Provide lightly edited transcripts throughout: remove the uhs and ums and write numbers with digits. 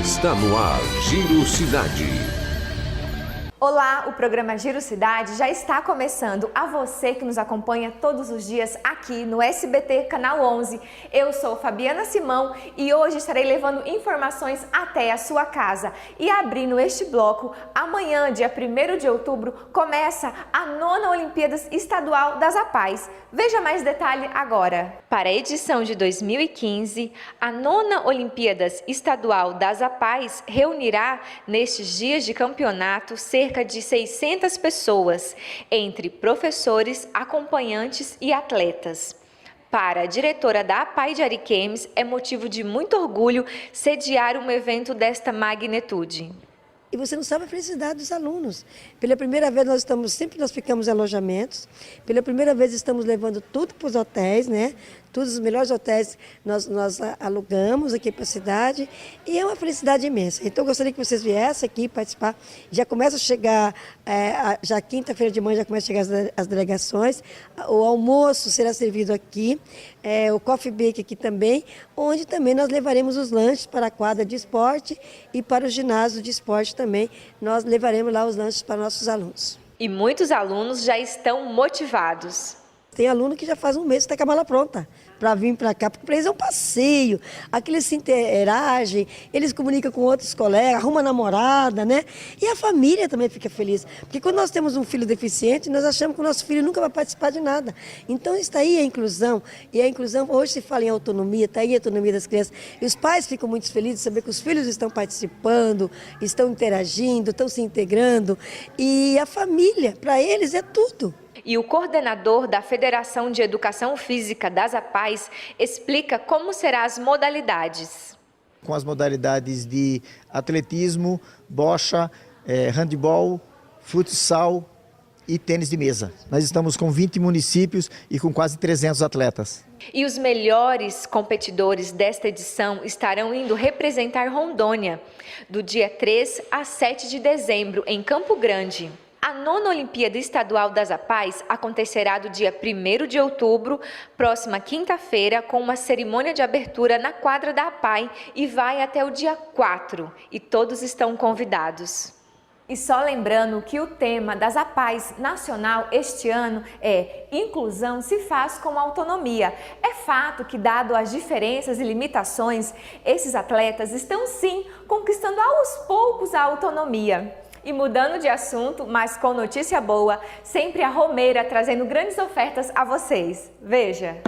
Está no ar, Giro Cidade. Olá, o programa Giro Cidade já está começando. A você que nos acompanha todos os dias aqui no SBT Canal 11. Eu sou Fabiana Simão e hoje estarei levando informações até a sua casa. E abrindo este bloco, amanhã, dia 1º de outubro, começa a 9ª Olimpíadas Estadual das APAES. Veja mais detalhe agora. Para a edição de 2015, a 9ª Olimpíadas Estadual das APAES reunirá, nestes dias de campeonato, cerca de 600 pessoas, entre professores, acompanhantes e atletas. Para a diretora da APAE de Ariquemes, é motivo de muito orgulho sediar um evento desta magnitude. E você não sabe a felicidade dos alunos. Pela primeira vez nós ficamos em alojamentos, pela primeira vez estamos levando tudo para os hotéis, né? Todos os melhores hotéis nós alugamos aqui para a cidade e é uma felicidade imensa. Então eu gostaria que vocês viessem aqui participar. Já começa a chegar, já quinta-feira de manhã já começa a chegar as delegações. O almoço será servido aqui, o coffee break aqui também, onde também nós levaremos os lanches para a quadra de esporte e para o ginásio de esporte também. Nós levaremos lá os lanches para nossos alunos. E muitos alunos já estão motivados. Tem aluno que já faz um mês que está com a mala pronta para vir para cá, porque para eles é um passeio, aqui eles se interagem, eles comunicam com outros colegas, arrumam namorada, né? E a família também fica feliz, porque quando nós temos um filho deficiente, nós achamos que o nosso filho nunca vai participar de nada. Então está aí a inclusão, e a inclusão, hoje se fala em autonomia, está aí a autonomia das crianças, e os pais ficam muito felizes de saber que os filhos estão participando, estão interagindo, estão se integrando, e a família, para eles é tudo. E o coordenador da Federação de Educação Física das APAES explica como serão as modalidades. Com as modalidades de atletismo, bocha, handebol, futsal e tênis de mesa. Nós estamos com 20 municípios e com quase 300 atletas. E os melhores competidores desta edição estarão indo representar Rondônia, do dia 3 a 7 de dezembro, em Campo Grande. A 9ª Olimpíada Estadual das APAES acontecerá do dia 1º de outubro, próxima quinta-feira, com uma cerimônia de abertura na quadra da APAE e vai até o dia 4, e todos estão convidados. E só lembrando que o tema das APAES nacional este ano é Inclusão se faz com autonomia. É fato que, dado as diferenças e limitações, esses atletas estão sim conquistando aos poucos a autonomia. E mudando de assunto, mas com notícia boa, sempre a Romeira trazendo grandes ofertas a vocês. Veja!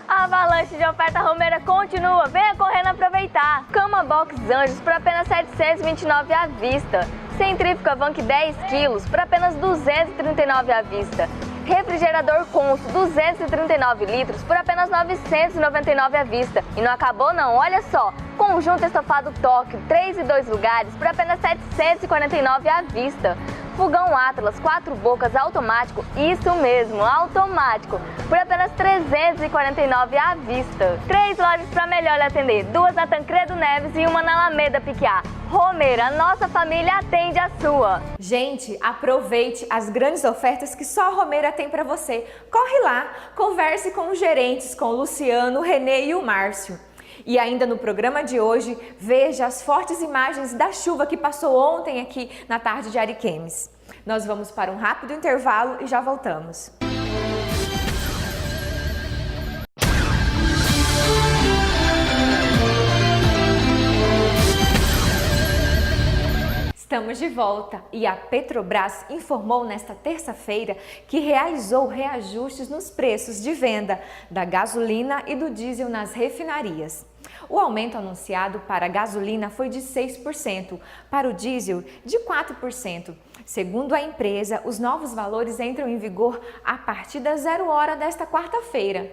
A avalanche de oferta Romeira continua, venha correndo aproveitar! Cama Box Anjos por apenas R$ 729 à vista. Centrífuga Vank 10 quilos por apenas R$ 239 à vista. Refrigerador Consul 239 litros por apenas R$ 999 à vista. E não acabou não, olha só! Conjunto estofado Tóquio, 3 e 2 lugares por apenas R$ 749 à vista. Fogão Atlas 4 bocas automático, isso mesmo, automático, por apenas R$ 349 à vista. 3 lojas para melhor lhe atender, 2 na Tancredo Neves e uma na Alameda Piquiá. Romeira, a nossa família atende a sua. Gente, aproveite as grandes ofertas que só a Romeira tem para você. Corre lá, converse com os gerentes, com o Luciano, o Renê e o Márcio. E ainda no programa de hoje, veja as fortes imagens da chuva que passou ontem aqui na tarde de Ariquemes. Nós vamos para um rápido intervalo e já voltamos. Estamos de volta e a Petrobras informou nesta terça-feira que realizou reajustes nos preços de venda da gasolina e do diesel nas refinarias. O aumento anunciado para a gasolina foi de 6%, para o diesel de 4%. Segundo a empresa, os novos valores entram em vigor a partir das 0h desta quarta-feira.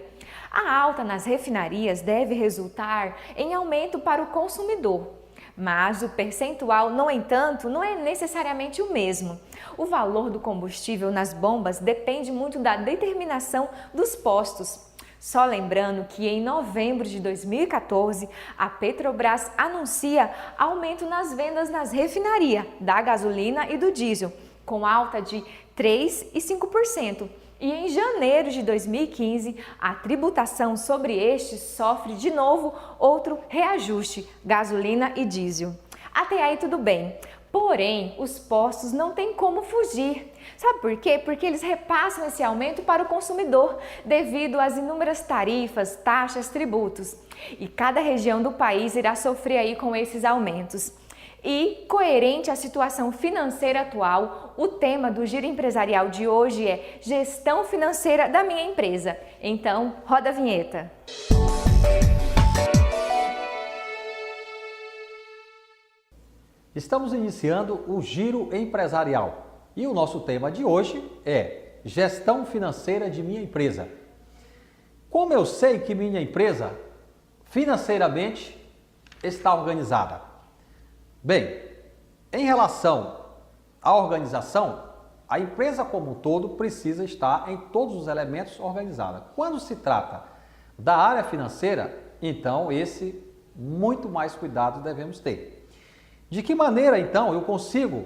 A alta nas refinarias deve resultar em aumento para o consumidor. Mas o percentual, no entanto, não é necessariamente o mesmo. O valor do combustível nas bombas depende muito da determinação dos postos. Só lembrando que em novembro de 2014, a Petrobras anuncia aumento nas vendas nas refinarias da gasolina e do diesel, com alta de 3% e 5%. E em janeiro de 2015, a tributação sobre estes sofre de novo outro reajuste, gasolina e diesel. Até aí tudo bem. Porém, os postos não têm como fugir. Sabe por quê? Porque eles repassam esse aumento para o consumidor, devido às inúmeras tarifas, taxas, tributos. E cada região do país irá sofrer aí com esses aumentos. E, coerente à situação financeira atual, o tema do Giro Empresarial de hoje é Gestão Financeira da Minha Empresa. Então, roda a vinheta. Estamos iniciando o Giro Empresarial e o nosso tema de hoje é Gestão Financeira de Minha Empresa. Como eu sei que minha empresa financeiramente está organizada? Bem, em relação à organização, a empresa como um todo precisa estar em todos os elementos organizada. Quando se trata da área financeira, então muito mais cuidado devemos ter. De que maneira então eu consigo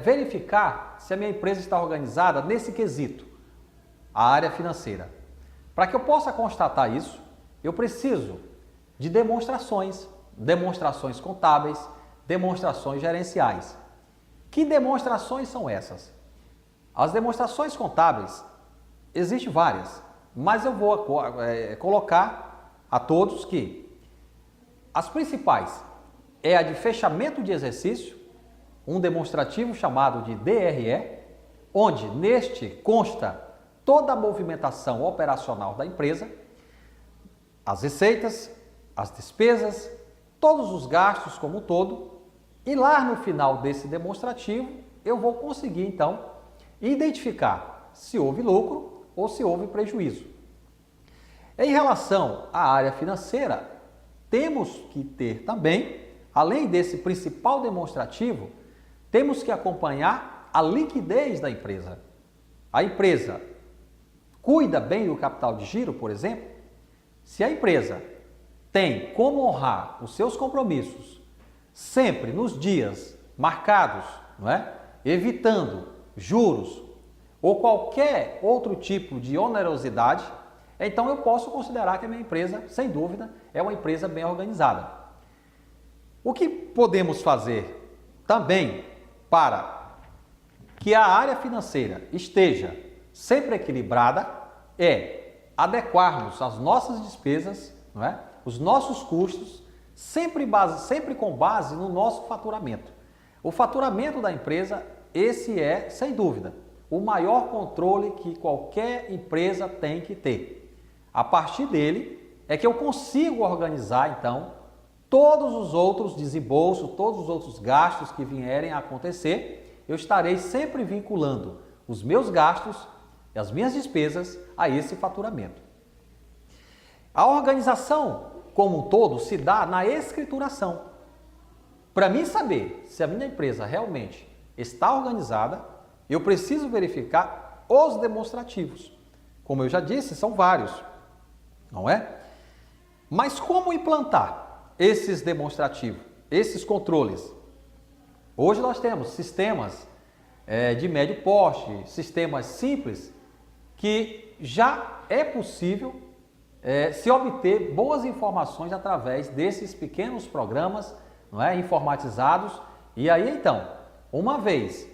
verificar se a minha empresa está organizada nesse quesito, a área financeira? Para que eu possa constatar isso, eu preciso de demonstrações contábeis, demonstrações gerenciais. Que demonstrações são essas? As demonstrações contábeis, existem várias, mas eu vou colocar a todos que as principais é a de fechamento de exercício, um demonstrativo chamado de DRE, onde neste consta toda a movimentação operacional da empresa, as receitas, as despesas, todos os gastos como um todo, e lá no final desse demonstrativo eu vou conseguir então identificar se houve lucro ou se houve prejuízo. Em relação à área financeira, temos que ter também, além desse principal demonstrativo, temos que acompanhar a liquidez da empresa. A empresa cuida bem do capital de giro, por exemplo? Se a empresa tem como honrar os seus compromissos sempre nos dias marcados, não é? Evitando juros ou qualquer outro tipo de onerosidade, então eu posso considerar que a minha empresa, sem dúvida, é uma empresa bem organizada. O que podemos fazer também para que a área financeira esteja sempre equilibrada é adequarmos as nossas despesas, não é? Os nossos custos, sempre com base no nosso faturamento. O faturamento da empresa, esse é, sem dúvida, o maior controle que qualquer empresa tem que ter. A partir dele é que eu consigo organizar, então, todos os outros desembolsos, todos os outros gastos que vierem a acontecer, eu estarei sempre vinculando os meus gastos e as minhas despesas a esse faturamento. A organização como um todo se dá na escrituração. Para mim saber se a minha empresa realmente está organizada, eu preciso verificar os demonstrativos. Como eu já disse, são vários, não é? Mas como implantar esses demonstrativos, esses controles? Hoje nós temos sistemas de médio porte, sistemas simples, que já é possível se obter boas informações através desses pequenos programas, não é, informatizados. E aí então, uma vez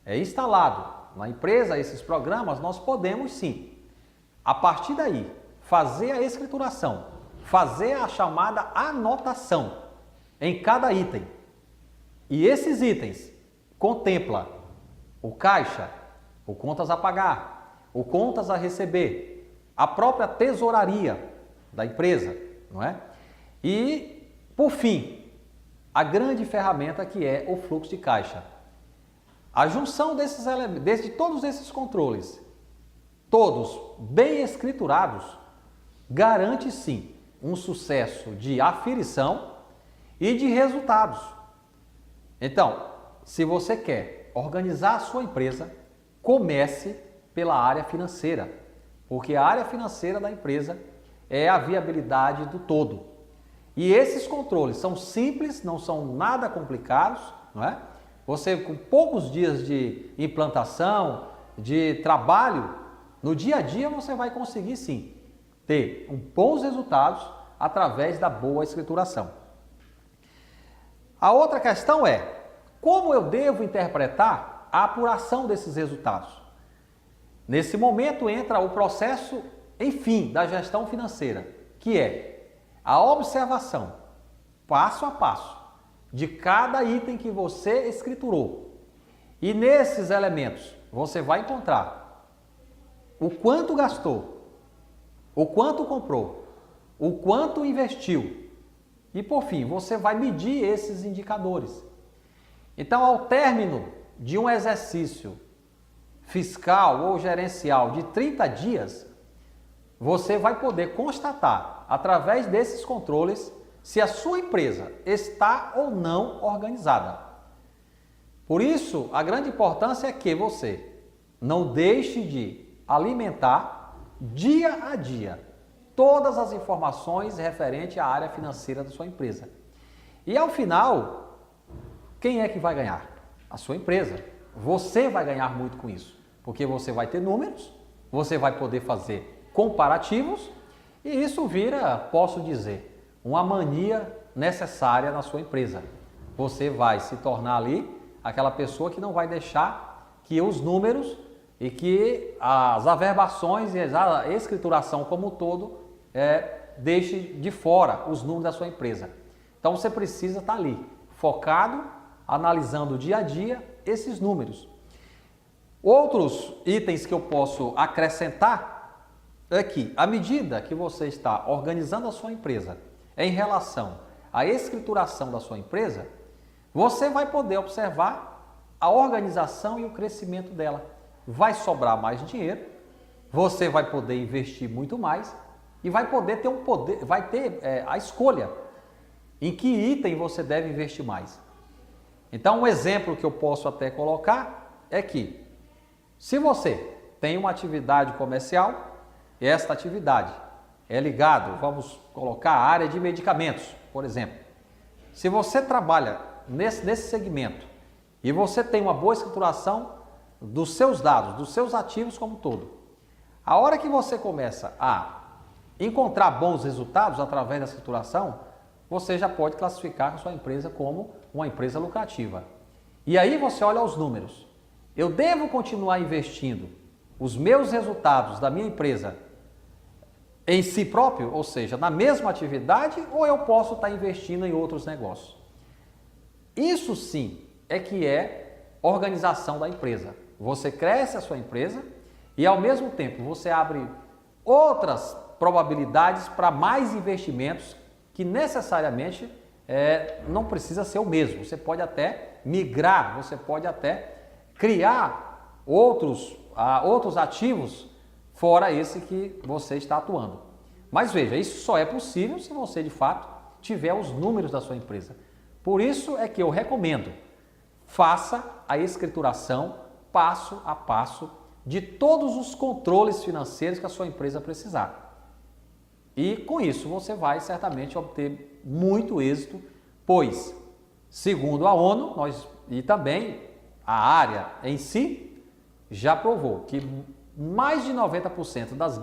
instalado na empresa esses programas, nós podemos sim, a partir daí, fazer a escrituração, fazer a chamada anotação em cada item. E esses itens contemplam o caixa, o contas a pagar, o contas a receber, a própria tesouraria da empresa, não é? E, por fim, a grande ferramenta que é o fluxo de caixa. A junção desses elementos, de todos esses controles, todos bem escriturados, garante sim um sucesso de aferição e de resultados. Então, se você quer organizar a sua empresa, comece pela área financeira, porque a área financeira da empresa é a viabilidade do todo. E esses controles são simples, não são nada complicados, não é? Você, com poucos dias de implantação, de trabalho, no dia a dia você vai conseguir sim ter bons resultados através da boa escrituração. A outra questão é, como eu devo interpretar a apuração desses resultados? Nesse momento entra o processo, enfim, da gestão financeira, que é a observação, passo a passo, de cada item que você escriturou. E nesses elementos, você vai encontrar o quanto gastou, o quanto comprou, o quanto investiu. E, por fim, você vai medir esses indicadores. Então, ao término de um exercício fiscal ou gerencial de 30 dias, você vai poder constatar, através desses controles, se a sua empresa está ou não organizada. Por isso, a grande importância é que você não deixe de alimentar dia a dia todas as informações referentes à área financeira da sua empresa. E ao final, quem é que vai ganhar? A sua empresa. Você vai ganhar muito com isso, porque você vai ter números, você vai poder fazer comparativos e isso vira, posso dizer, uma mania necessária na sua empresa. Você vai se tornar ali aquela pessoa que não vai deixar que os números e que as averbações e a escrituração como um todo deixe de fora os números da sua empresa. Então você precisa estar ali, focado, analisando dia a dia esses números. Outros itens que eu posso acrescentar é que, à medida que você está organizando a sua empresa em relação à escrituração da sua empresa, você vai poder observar a organização e o crescimento dela. Vai sobrar mais dinheiro, você vai poder investir muito mais e vai poder ter a escolha em que item você deve investir mais. Então, um exemplo que eu posso até colocar é que, se você tem uma atividade comercial, e esta atividade é ligada, vamos colocar a área de medicamentos, por exemplo. Se você trabalha nesse segmento e você tem uma boa escrituração dos seus dados, dos seus ativos como um todo, a hora que você começa a encontrar bons resultados através da escrituração, você já pode classificar a sua empresa como uma empresa lucrativa. E aí você olha os números. Eu devo continuar investindo os meus resultados da minha empresa em si próprio, ou seja, na mesma atividade, ou eu posso estar investindo em outros negócios? Isso sim é que é organização da empresa. Você cresce a sua empresa e ao mesmo tempo você abre outras probabilidades para mais investimentos que necessariamente não precisa ser o mesmo. Você pode até migrar, você pode até criar outros ativos fora esse que você está atuando. Mas veja, isso só é possível se você de fato tiver os números da sua empresa. Por isso é que eu recomendo, faça a escrituração passo a passo de todos os controles financeiros que a sua empresa precisar. E com isso você vai certamente obter muito êxito, pois, segundo a ONU, e também a área em si, já provou que mais de 90% das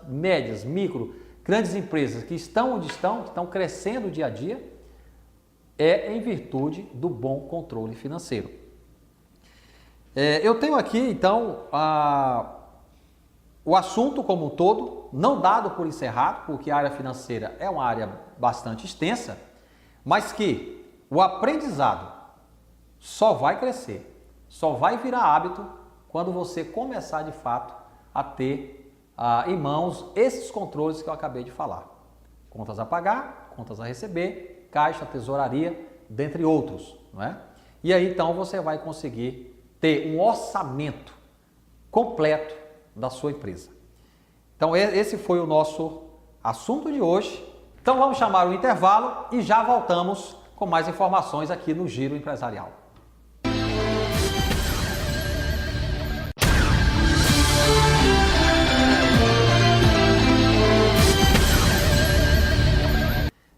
médias, micro, grandes empresas que estão onde estão, que estão crescendo dia a dia, é em virtude do bom controle financeiro. Eu tenho aqui, então, o assunto como um todo, não dado por encerrado, porque a área financeira é uma área bastante extensa, mas que o aprendizado só vai crescer, só vai virar hábito quando você começar de fato a ter em mãos esses controles que eu acabei de falar. Contas a pagar, contas a receber, caixa, tesouraria, dentre outros, não é? E aí então você vai conseguir ter um orçamento completo da sua empresa. Então esse foi o nosso assunto de hoje. Então vamos chamar o intervalo e já voltamos com mais informações aqui no Giro Empresarial.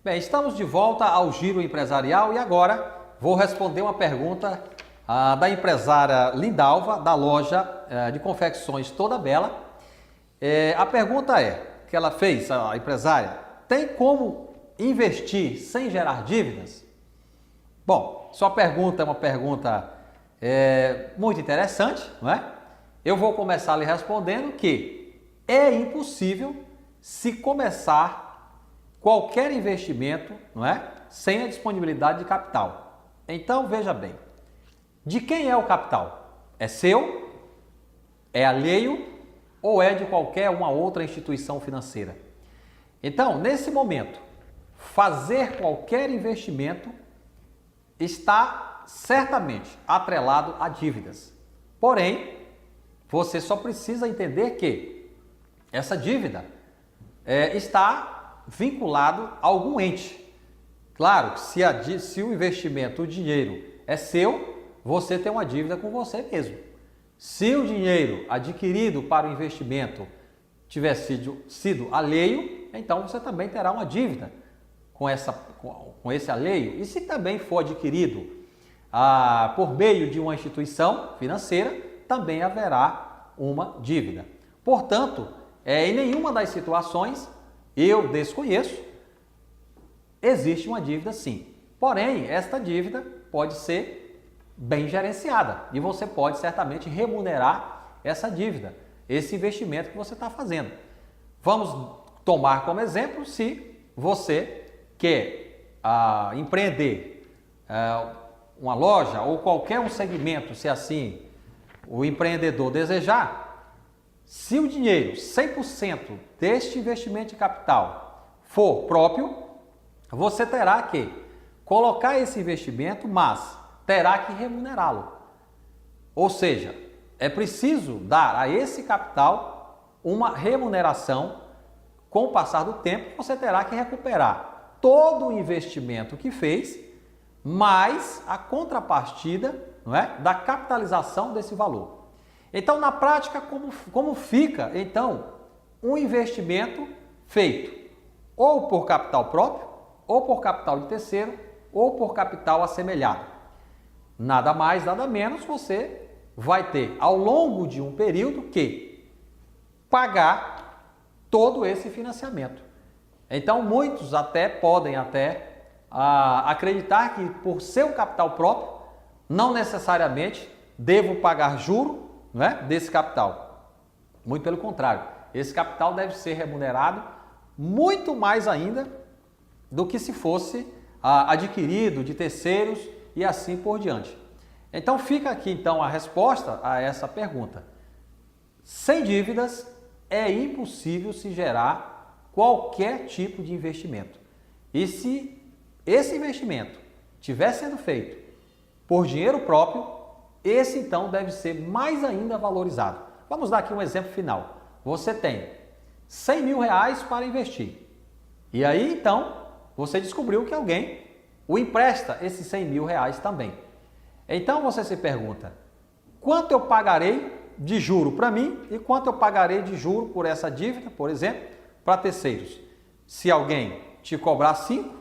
Bem, estamos de volta ao Giro Empresarial e agora vou responder uma pergunta da empresária Lindalva, da loja de confecções Toda Bela. A pergunta que ela fez, a empresária, tem como investir sem gerar dívidas? Bom, sua pergunta é uma pergunta muito interessante, não é? Eu vou começar lhe respondendo que é impossível se começar qualquer investimento, não é? Sem a disponibilidade de capital. Então, veja bem, de quem é o capital? É seu? É alheio? Ou é de qualquer uma outra instituição financeira? Então, nesse momento, fazer qualquer investimento está certamente atrelado a dívidas. Porém, você só precisa entender que essa dívida está vinculado a algum ente. Claro, se o investimento, o dinheiro é seu, você tem uma dívida com você mesmo. Se o dinheiro adquirido para o investimento tiver sido alheio, então você também terá uma dívida com esse alheio. E se também for adquirido por meio de uma instituição financeira, também haverá uma dívida. Portanto, em nenhuma das situações, eu desconheço, existe uma dívida sim. Porém, esta dívida pode ser bem gerenciada e você pode certamente remunerar essa dívida, esse investimento que você está fazendo. Vamos tomar como exemplo se você quer empreender uma loja ou qualquer um segmento, se assim o empreendedor desejar. Se o dinheiro, 100% deste investimento de capital for próprio, você terá que colocar esse investimento, mas terá que remunerá-lo. Ou seja, é preciso dar a esse capital uma remuneração. Com o passar do tempo, você terá que recuperar todo o investimento que fez, mais a contrapartida, não é, da capitalização desse valor. Então, na prática, como fica, então, um investimento feito ou por capital próprio, ou por capital de terceiro, ou por capital assemelhado? Nada mais, nada menos, você vai ter, ao longo de um período, que pagar todo esse financiamento. Então, muitos podem acreditar que por seu capital próprio, não necessariamente devo pagar juro, não é, desse capital. Muito pelo contrário, esse capital deve ser remunerado muito mais ainda do que se fosse adquirido de terceiros e assim por diante. Então fica aqui então a resposta a essa pergunta. Sem dívidas é impossível se gerar qualquer tipo de investimento. E se esse investimento estiver sendo feito por dinheiro próprio, esse então deve ser mais ainda valorizado. Vamos dar aqui um exemplo final. Você tem 100 mil reais para investir. E aí então você descobriu que alguém o empresta esses 100 mil reais também. Então você se pergunta, quanto eu pagarei de juro para mim e quanto eu pagarei de juro por essa dívida, por exemplo, para terceiros? Se alguém te cobrar 5,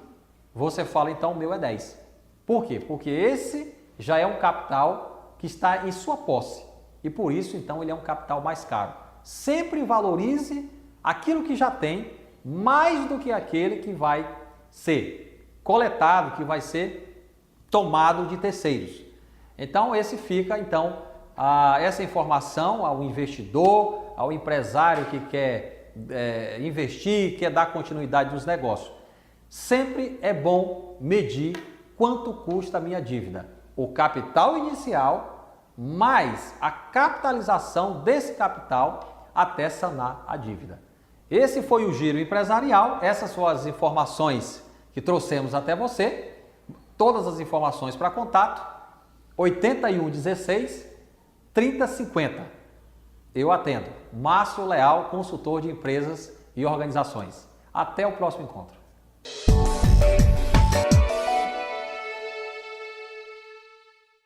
você fala então o meu é 10. Por quê? Porque esse já é um capital que está em sua posse e por isso então ele é um capital mais caro. Sempre valorize aquilo que já tem mais do que aquele que vai ser coletado, que vai ser tomado de terceiros. Então esse fica então essa informação ao investidor, ao empresário que quer investir, quer dar continuidade nos negócios. Sempre é bom medir quanto custa a minha dívida. O capital inicial mais a capitalização desse capital até sanar a dívida. Esse foi o Giro Empresarial, essas são as informações que trouxemos até você. Todas as informações para contato, 81 16 30 50. Eu atendo. Márcio Leal, consultor de empresas e organizações. Até o próximo encontro.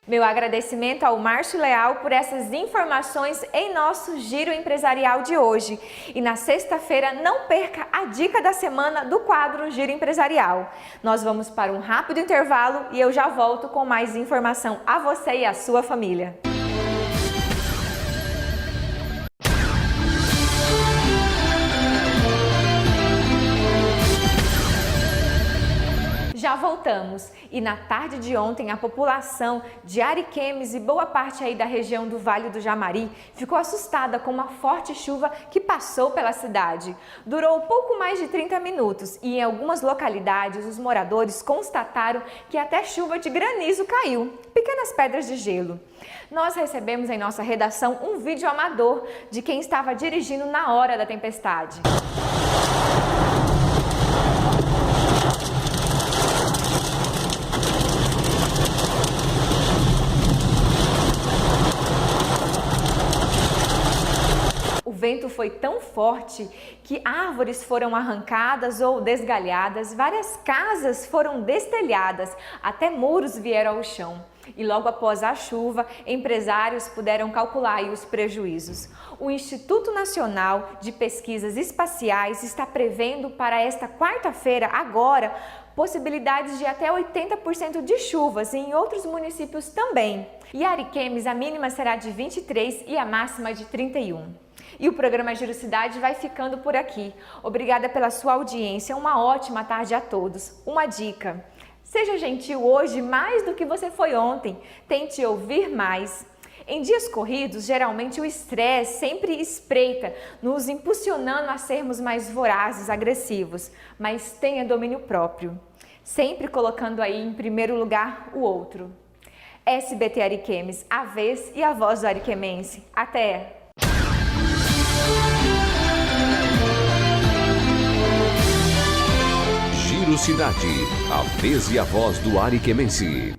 Meu agradecimento ao Márcio Leal por essas informações em nosso Giro Empresarial de hoje. E na sexta-feira não perca a dica da semana do quadro Giro Empresarial. Nós vamos para um rápido intervalo e eu já volto com mais informação a você e a sua família. Já voltamos voltamos e na tarde de ontem a população de Ariquemes e boa parte aí da região do Vale do Jamari ficou assustada com uma forte chuva que passou pela cidade. Durou pouco mais de 30 minutos e em algumas localidades os moradores constataram que até chuva de granizo caiu, pequenas pedras de gelo. Nós recebemos em nossa redação um vídeo amador de quem estava dirigindo na hora da tempestade. O vento foi tão forte que árvores foram arrancadas ou desgalhadas, várias casas foram destelhadas, até muros vieram ao chão. E logo após a chuva, empresários puderam calcular aí os prejuízos. O Instituto Nacional de Pesquisas Espaciais está prevendo para esta quarta-feira, agora, possibilidades de até 80% de chuvas e em outros municípios também. Em Ariquemes, a mínima será de 23 e a máxima de 31. E o programa Giro Cidade vai ficando por aqui. Obrigada pela sua audiência, uma ótima tarde a todos. Uma dica: seja gentil hoje mais do que você foi ontem. Tente ouvir mais. Em dias corridos, geralmente o estresse sempre espreita, nos impulsionando a sermos mais vorazes, agressivos. Mas tenha domínio próprio, sempre colocando aí em primeiro lugar o outro. SBT Ariquemes, a vez e a voz do ariquemense. Até! Giro Cidade, a vez e a voz do ariquemense.